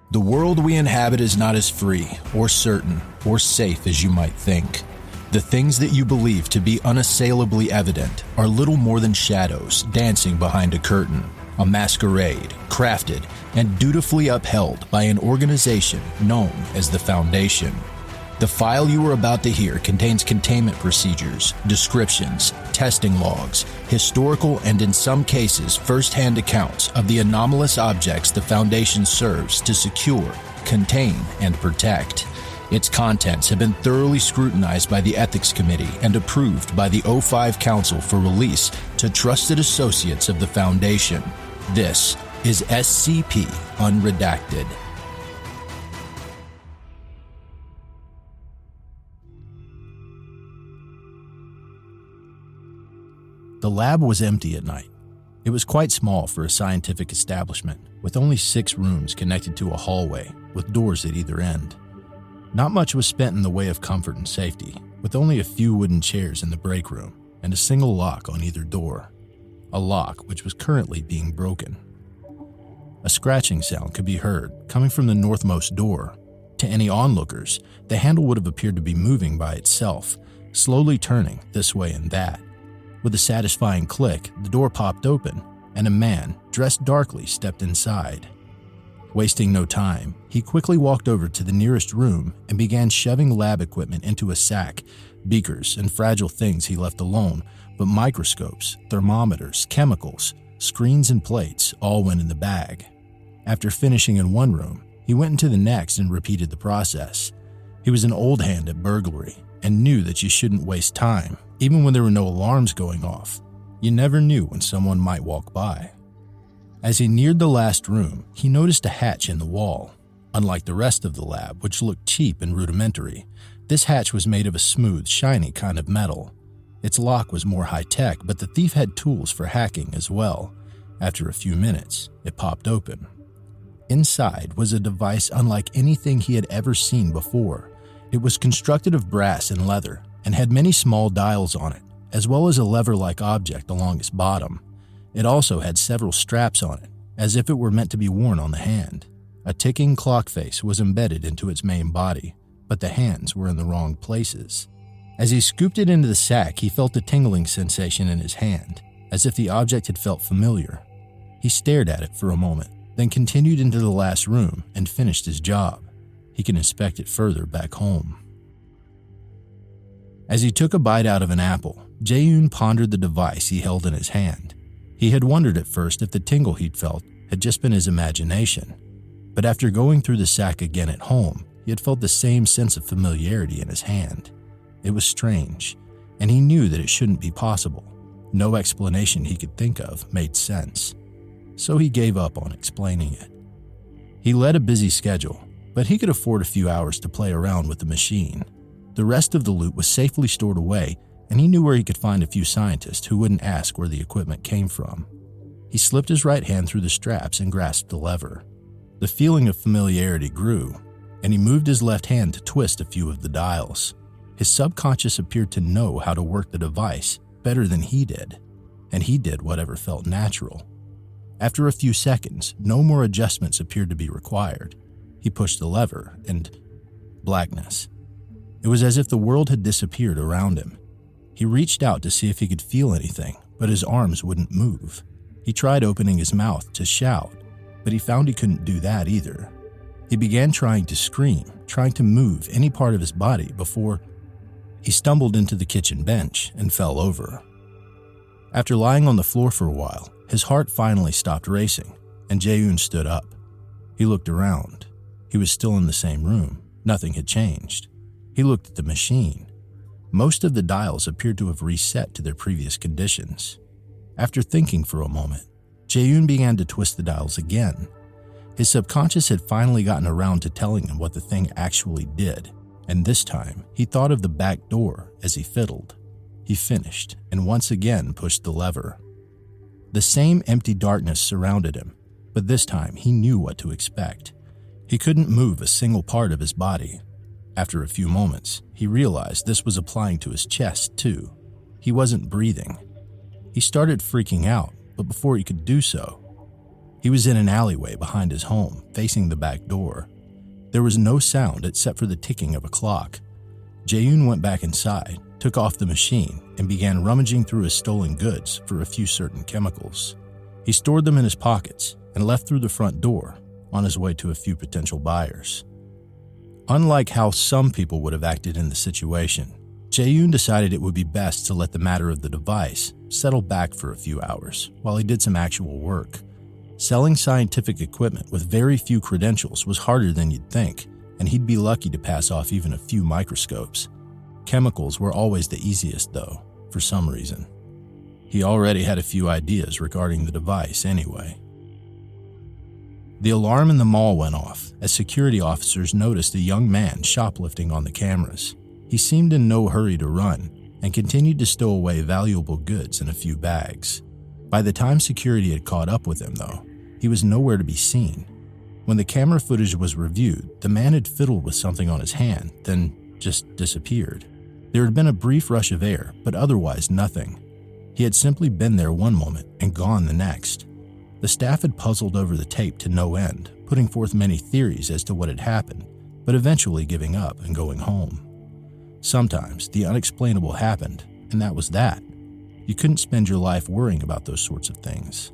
The world we inhabit is not as free, or certain, or safe as you might think. The things that you believe to be unassailably evident are little more than shadows dancing behind a curtain, a masquerade crafted and dutifully upheld by an organization known as the Foundation. The file you are about to hear contains containment procedures, descriptions, testing logs, historical and in some cases first-hand accounts of the anomalous objects the Foundation serves to secure, contain, and protect. Its contents have been thoroughly scrutinized by the Ethics Committee and approved by the O5 Council for release to trusted associates of the Foundation. This is SCP Unredacted. The lab was empty at night. It was quite small for a scientific establishment, with only 6 rooms connected to a hallway with doors at either end. Not much was spent in the way of comfort and safety, with only a few wooden chairs in the break room and a single lock on either door, a lock which was currently being broken. A scratching sound could be heard coming from the northmost door. To any onlookers, the handle would have appeared to be moving by itself, slowly turning this way and that. With a satisfying click, the door popped open, and a man, dressed darkly, stepped inside. Wasting no time, he quickly walked over to the nearest room and began shoving lab equipment into a sack. Beakers and fragile things he left alone, but microscopes, thermometers, chemicals, screens and plates all went in the bag. After finishing in one room, he went into the next and repeated the process. He was an old hand at burglary and knew that you shouldn't waste time, even when there were no alarms going off. You never knew when someone might walk by. As he neared the last room, he noticed a hatch in the wall. Unlike the rest of the lab, which looked cheap and rudimentary, this hatch was made of a smooth, shiny kind of metal. Its lock was more high-tech, but the thief had tools for hacking as well. After a few minutes, it popped open. Inside was a device unlike anything he had ever seen before. It was constructed of brass and leather and had many small dials on it, as well as a lever-like object along its bottom. It also had several straps on it, as if it were meant to be worn on the hand. A ticking clock face was embedded into its main body, but the hands were in the wrong places. As he scooped it into the sack, he felt a tingling sensation in his hand, as if the object had felt familiar. He stared at it for a moment, then continued into the last room and finished his job. He can inspect it further back home. As he took a bite out of an apple, Jae-yoon pondered the device he held in his hand. He had wondered at first if the tingle he'd felt had just been his imagination, but after going through the sack again at home, he had felt the same sense of familiarity in his hand. It was strange, and he knew that it shouldn't be possible. No explanation he could think of made sense, so he gave up on explaining it. He led a busy schedule, but he could afford a few hours to play around with the machine. The rest of the loot was safely stored away, and he knew where he could find a few scientists who wouldn't ask where the equipment came from. He slipped his right hand through the straps and grasped the lever. The feeling of familiarity grew, and he moved his left hand to twist a few of the dials. His subconscious appeared to know how to work the device better than he did, and he did whatever felt natural. After a few seconds, no more adjustments appeared to be required. He pushed the lever, and blackness. It was as if the world had disappeared around him. He reached out to see if he could feel anything, but his arms wouldn't move. He tried opening his mouth to shout, but he found he couldn't do that either. He began trying to scream, trying to move any part of his body before he stumbled into the kitchen bench and fell over. After lying on the floor for a while, his heart finally stopped racing, and Jae-yoon stood up. He looked around. He was still in the same room. Nothing had changed. He looked at the machine. Most of the dials appeared to have reset to their previous conditions. After thinking for a moment, Jae-yoon began to twist the dials again. His subconscious had finally gotten around to telling him what the thing actually did, and this time he thought of the back door as he fiddled. He finished and once again pushed the lever. The same empty darkness surrounded him, but this time he knew what to expect. He couldn't move a single part of his body. After a few moments, he realized this was applying to his chest too. He wasn't breathing. He started freaking out, but before he could do so, He was in an alleyway behind his home, facing the back door. There was no sound except for the ticking of a clock. Jae-yoon went back inside, took off the machine, and began rummaging through his stolen goods for a few certain chemicals. He stored them in his pockets and left through the front door, on his way to a few potential buyers. Unlike how some people would have acted in the situation, Jae-yoon decided it would be best to let the matter of the device settle back for a few hours while he did some actual work. Selling scientific equipment with very few credentials was harder than you'd think, and he'd be lucky to pass off even a few microscopes. Chemicals were always the easiest, though, for some reason. He already had a few ideas regarding the device anyway. The alarm in the mall went off as security officers noticed a young man shoplifting on the cameras. He seemed in no hurry to run and continued to stow away valuable goods in a few bags. By the time security had caught up with him, though, he was nowhere to be seen. When the camera footage was reviewed, the man had fiddled with something on his hand, then just disappeared. There had been a brief rush of air, but otherwise nothing. He had simply been there one moment and gone the next. The staff had puzzled over the tape to no end, putting forth many theories as to what had happened, but eventually giving up and going home. Sometimes the unexplainable happened, and that was that. You couldn't spend your life worrying about those sorts of things.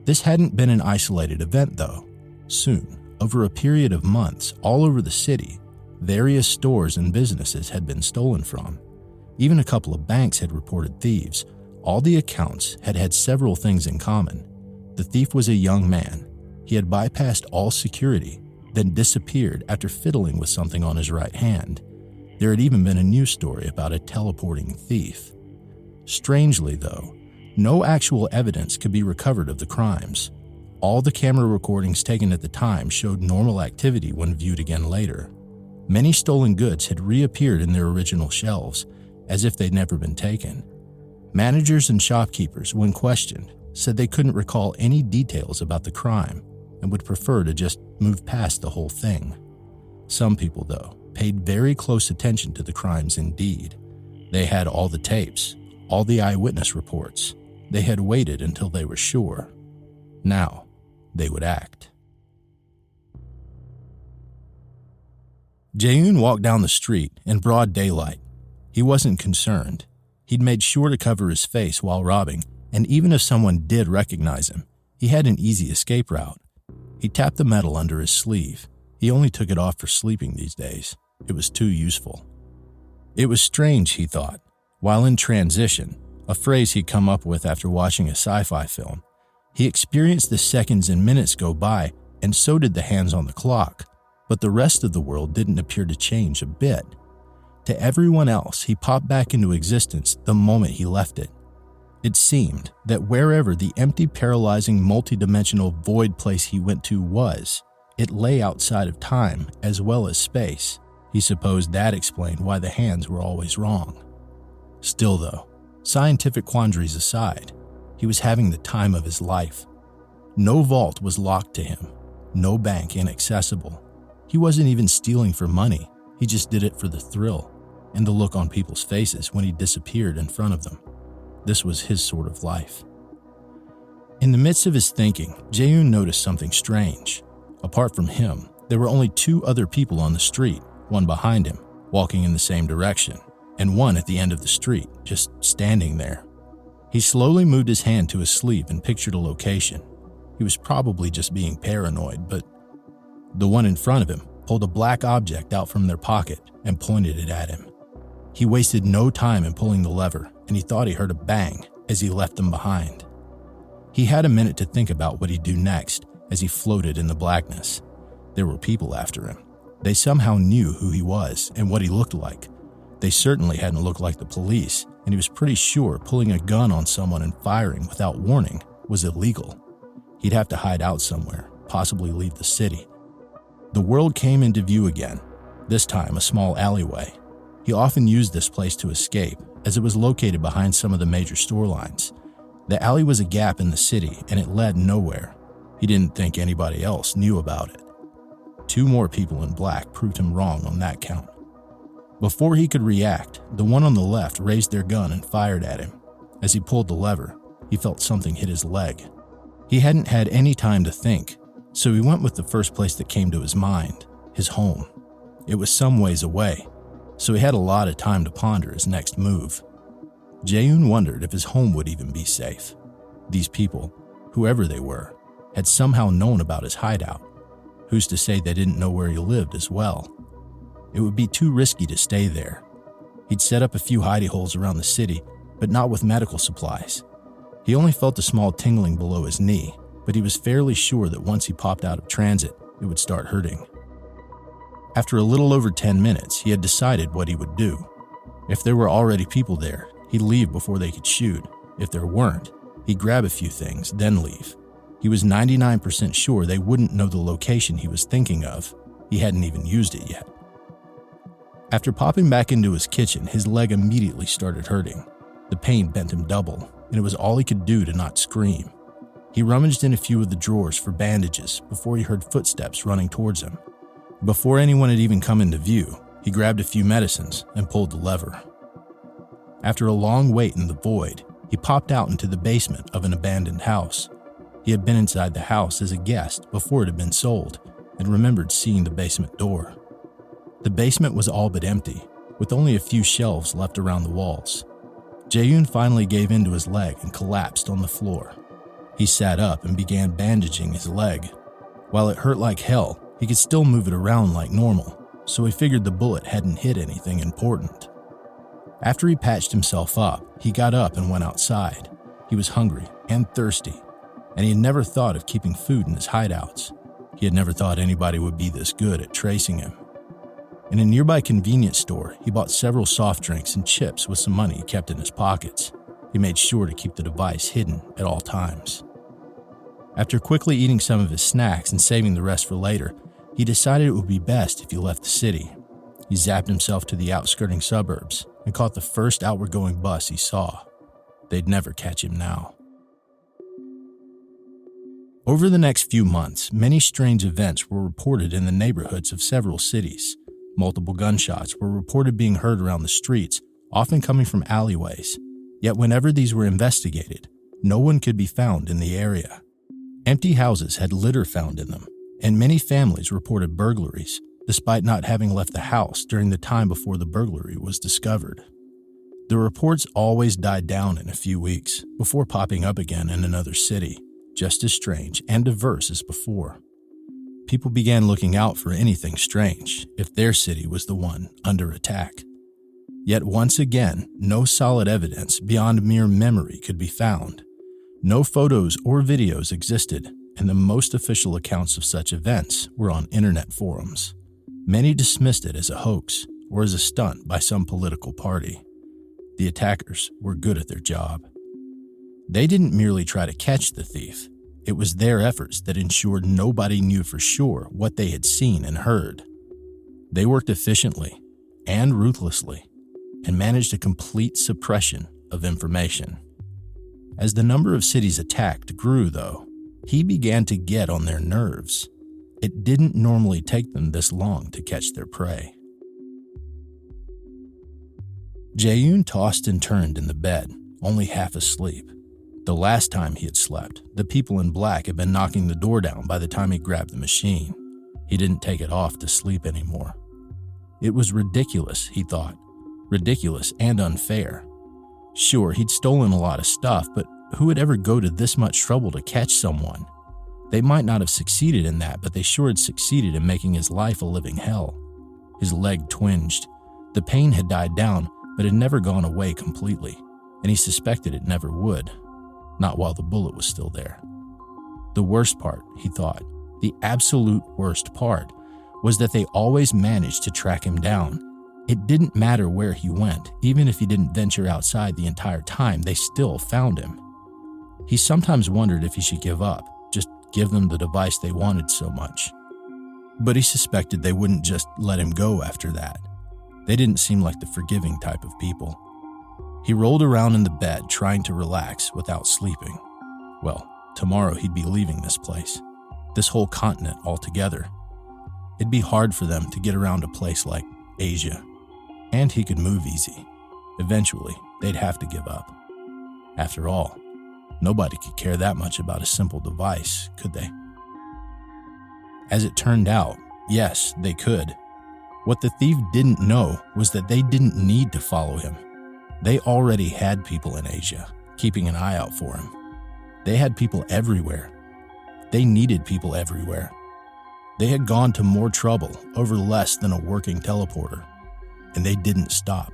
This hadn't been an isolated event, though. Soon, over a period of months, all over the city, various stores and businesses had been stolen from. Even a couple of banks had reported thieves. All the accounts had had several things in common. The thief was a young man. He had bypassed all security, then disappeared after fiddling with something on his right hand. There had even been a news story about a teleporting thief. Strangely, though, no actual evidence could be recovered of the crimes. All the camera recordings taken at the time showed normal activity when viewed again later. Many stolen goods had reappeared in their original shelves, as if they'd never been taken. Managers and shopkeepers, when questioned, said they couldn't recall any details about the crime and would prefer to just move past the whole thing. Some people, though, paid very close attention to the crimes indeed. They had all the tapes, all the eyewitness reports. They had waited until they were sure. Now, they would act. Jae-yoon walked down the street in broad daylight. He wasn't concerned. He'd made sure to cover his face while robbing, and even if someone did recognize him, he had an easy escape route. He tapped the metal under his sleeve. He only took it off for sleeping these days. It was too useful. It was strange, he thought, while in transition, a phrase he'd come up with after watching a sci-fi film. He experienced the seconds and minutes go by, and so did the hands on the clock, but the rest of the world didn't appear to change a bit. To everyone else, he popped back into existence the moment he left it. It seemed that wherever the empty, paralyzing, multidimensional void place he went to was, it lay outside of time as well as space. He supposed that explained why the hands were always wrong. Still, though, scientific quandaries aside, he was having the time of his life. No vault was locked to him, no bank inaccessible. He wasn't even stealing for money, he just did it for the thrill and the look on people's faces when he disappeared in front of them. This was his sort of life. In the midst of his thinking, Jae-yoon noticed something strange. Apart from him, there were only two other people on the street, one behind him, walking in the same direction, and one at the end of the street, just standing there. He slowly moved his hand to his sleeve and pictured a location. He was probably just being paranoid, but the one in front of him pulled a black object out from their pocket and pointed it at him. He wasted no time in pulling the lever, and he thought he heard a bang as he left them behind. He had a minute to think about what he'd do next as he floated in the blackness. There were people after him. They somehow knew who he was and what he looked like. They certainly hadn't looked like the police, and he was pretty sure pulling a gun on someone and firing without warning was illegal. He'd have to hide out somewhere, possibly leave the city. The world came into view again, this time a small alleyway. He often used this place to escape, as it was located behind some of the major store lines. The alley was a gap in the city, and it led nowhere. He didn't think anybody else knew about it. Two more people in black proved him wrong on that count. Before he could react, the one on the left raised their gun and fired at him. As he pulled the lever, he felt something hit his leg. He hadn't had any time to think, so he went with the first place that came to his mind, his home. It was some ways away, so he had a lot of time to ponder his next move. Jae-yoon wondered if his home would even be safe. These people, whoever they were, had somehow known about his hideout. Who's to say they didn't know where he lived as well? It would be too risky to stay there. He'd set up a few hidey holes around the city, but not with medical supplies. He only felt a small tingling below his knee, but he was fairly sure that once he popped out of transit, it would start hurting. After a little over 10 minutes, he had decided what he would do. If there were already people there, he'd leave before they could shoot. If there weren't, he'd grab a few things, then leave. He was 99% sure they wouldn't know the location he was thinking of. He hadn't even used it yet. After popping back into his kitchen, his leg immediately started hurting. The pain bent him double, and it was all he could do to not scream. He rummaged in a few of the drawers for bandages before he heard footsteps running towards him. Before anyone had even come into view, he grabbed a few medicines and pulled the lever. After a long wait in the void, he popped out into the basement of an abandoned house. He had been inside the house as a guest before it had been sold and remembered seeing the basement door. The basement was all but empty, with only a few shelves left around the walls. Jae-yoon finally gave in to his leg and collapsed on the floor. He sat up and began bandaging his leg. While it hurt like hell, he could still move it around like normal, so he figured the bullet hadn't hit anything important. After he patched himself up, he got up and went outside. He was hungry and thirsty, and he had never thought of keeping food in his hideouts. He had never thought anybody would be this good at tracing him. In a nearby convenience store, he bought several soft drinks and chips with some money he kept in his pockets. He made sure to keep the device hidden at all times. After quickly eating some of his snacks and saving the rest for later, he decided it would be best if he left the city. He zapped himself to the outskirting suburbs and caught the first outward-going bus he saw. They'd never catch him now. Over the next few months, many strange events were reported in the neighborhoods of several cities. Multiple gunshots were reported being heard around the streets, often coming from alleyways. Yet whenever these were investigated, no one could be found in the area. Empty houses had litter found in them, and many families reported burglaries, despite not having left the house during the time before the burglary was discovered. The reports always died down in a few weeks, before popping up again in another city, just as strange and diverse as before. People began looking out for anything strange if their city was the one under attack. Yet once again, no solid evidence beyond mere memory could be found. No photos or videos existed, and the most official accounts of such events were on internet forums. Many dismissed it as a hoax or as a stunt by some political party. The attackers were good at their job. They didn't merely try to catch the thief. It was their efforts that ensured nobody knew for sure what they had seen and heard. They worked efficiently and ruthlessly and managed a complete suppression of information. As the number of cities attacked grew, though, he began to get on their nerves. It didn't normally take them this long to catch their prey. Jae-yoon tossed and turned in the bed, only half asleep. The last time he had slept, the people in black had been knocking the door down by the time he grabbed the machine. He didn't take it off to sleep anymore. It was ridiculous, he thought. Ridiculous and unfair. Sure, he'd stolen a lot of stuff, but who would ever go to this much trouble to catch someone? They might not have succeeded in that, but they sure had succeeded in making his life a living hell. His leg twinged. The pain had died down, but had never gone away completely, and he suspected it never would. Not while the bullet was still there. The worst part, he thought, the absolute worst part, was that they always managed to track him down. It didn't matter where he went, even if he didn't venture outside the entire time, they still found him. He sometimes wondered if he should give up, just give them the device they wanted so much. But he suspected they wouldn't just let him go after that. They didn't seem like the forgiving type of people. He rolled around in the bed, trying to relax without sleeping. Well, tomorrow he'd be leaving this place, this whole continent altogether. It'd be hard for them to get around a place like Asia, and he could move easy. Eventually, they'd have to give up. After all, Nobody could care that much about a simple device, could they? As it turned out, yes, they could. What the thief didn't know was that they didn't need to follow him. They already had people in Asia, keeping an eye out for him. They had people everywhere. They needed people everywhere. They had gone to more trouble over less than a working teleporter, and they didn't stop.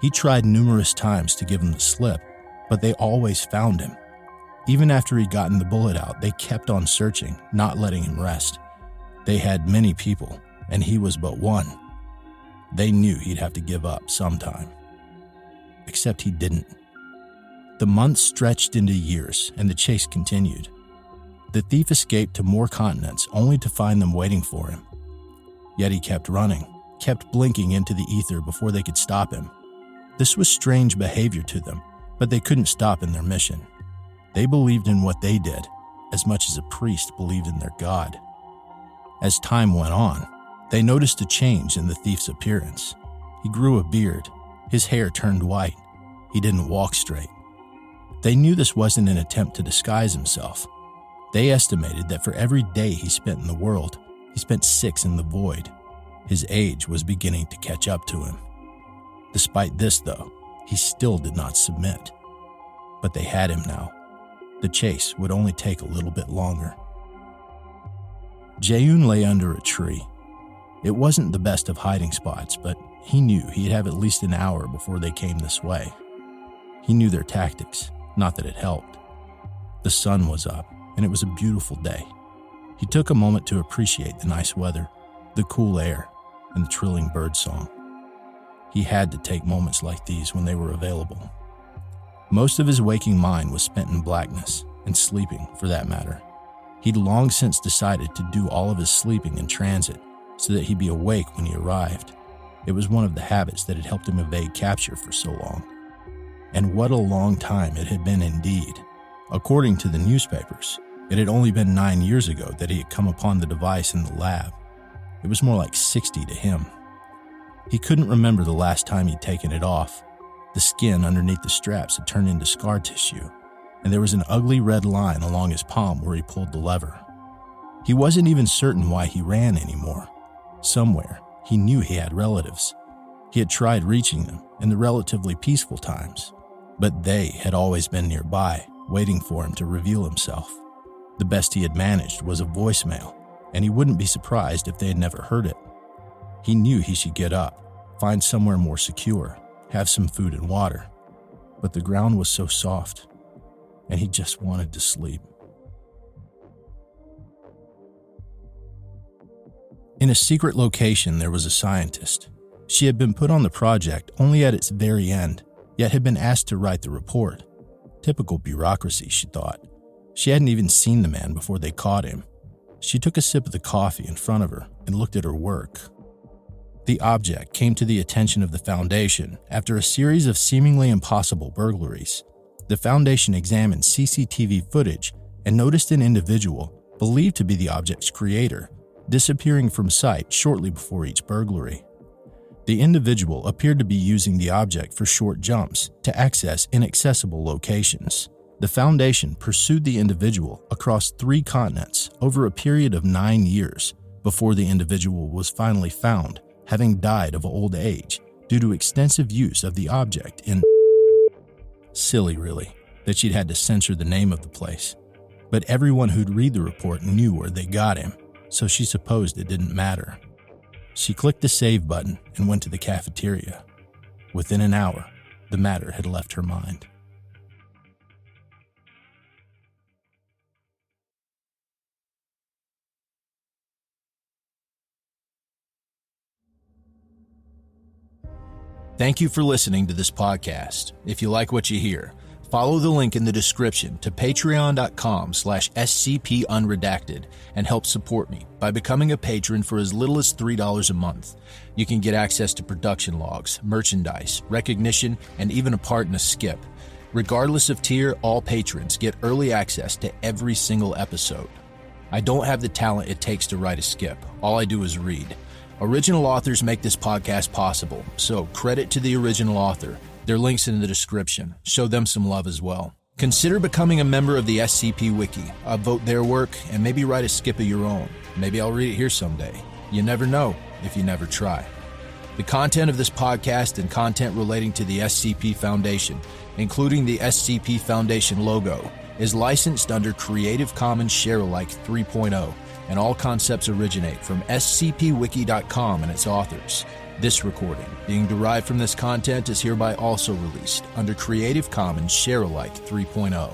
He tried numerous times to give them the slip, but they always found him. Even after he'd gotten the bullet out, they kept on searching, not letting him rest. They had many people, and he was but one. They knew he'd have to give up sometime. Except he didn't. The months stretched into years, and the chase continued. The thief escaped to more continents, only to find them waiting for him. Yet he kept running, kept blinking into the ether before they could stop him. This was strange behavior to them, but they couldn't stop in their mission. They believed in what they did, as much as a priest believed in their God. As time went on, they noticed a change in the thief's appearance. He grew a beard. His hair turned white. He didn't walk straight. They knew this wasn't an attempt to disguise himself. They estimated that for every day he spent in the world, he spent 6 in the void. His age was beginning to catch up to him. Despite this, though, he still did not submit. But they had him now. The chase would only take a little bit longer. Jae-yoon lay under a tree. It wasn't the best of hiding spots, but he knew he'd have at least an hour before they came this way. He knew their tactics, not that it helped. The sun was up, and it was a beautiful day. He took a moment to appreciate the nice weather, the cool air, and the trilling bird song. He had to take moments like these when they were available. Most of his waking mind was spent in blackness, and sleeping, for that matter. He'd long since decided to do all of his sleeping in transit so that he'd be awake when he arrived. It was one of the habits that had helped him evade capture for so long. And what a long time it had been indeed. According to the newspapers, it had only been 9 years ago that he had come upon the device in the lab. It was more like 60 to him. He couldn't remember the last time he'd taken it off. The skin underneath the straps had turned into scar tissue, and there was an ugly red line along his palm where he pulled the lever. He wasn't even certain why he ran anymore. Somewhere, he knew he had relatives. He had tried reaching them in the relatively peaceful times, but they had always been nearby, waiting for him to reveal himself. The best he had managed was a voicemail, and he wouldn't be surprised if they had never heard it. He knew he should get up, find somewhere more secure, have some food and water, but the ground was so soft, and he just wanted to sleep. In a secret location, there was a scientist. She had been put on the project only at its very end, yet had been asked to write the report. Typical bureaucracy, she thought. She hadn't even seen the man before they caught him. She took a sip of the coffee in front of her and looked at her work. The object came to the attention of the Foundation after a series of seemingly impossible burglaries. The Foundation examined CCTV footage and noticed an individual, believed to be the object's creator, disappearing from sight shortly before each burglary. The individual appeared to be using the object for short jumps to access inaccessible locations. The Foundation pursued the individual across 3 continents over a period of 9 years before the individual was finally found, having died of old age due to extensive use of the object in... Silly, really, that she'd had to censor the name of the place. But everyone who'd read the report knew where they got him, so she supposed it didn't matter. She clicked the save button and went to the cafeteria. Within an hour, the matter had left her mind. Thank you for listening to this podcast. If you like what you hear, follow the link in the description to patreon.com/scpunredacted and help support me by becoming a patron for as little as $3 a month. You can get access to production logs, merchandise, recognition, and even a part in a skip. Regardless of tier, all patrons get early access to every single episode. I don't have the talent it takes to write a skip. All I do is read. Original authors make this podcast possible, so credit to the original author. Their link's in the description. Show them some love as well. Consider becoming a member of the SCP Wiki. Upvote their work and maybe write a skip of your own. Maybe I'll read it here someday. You never know if you never try. The content of this podcast and content relating to the SCP Foundation, including the SCP Foundation logo, is licensed under Creative Commons Sharealike 3.0, and all concepts originate from scpwiki.com and its authors. This recording, being derived from this content, is hereby also released under Creative Commons Sharealike 3.0.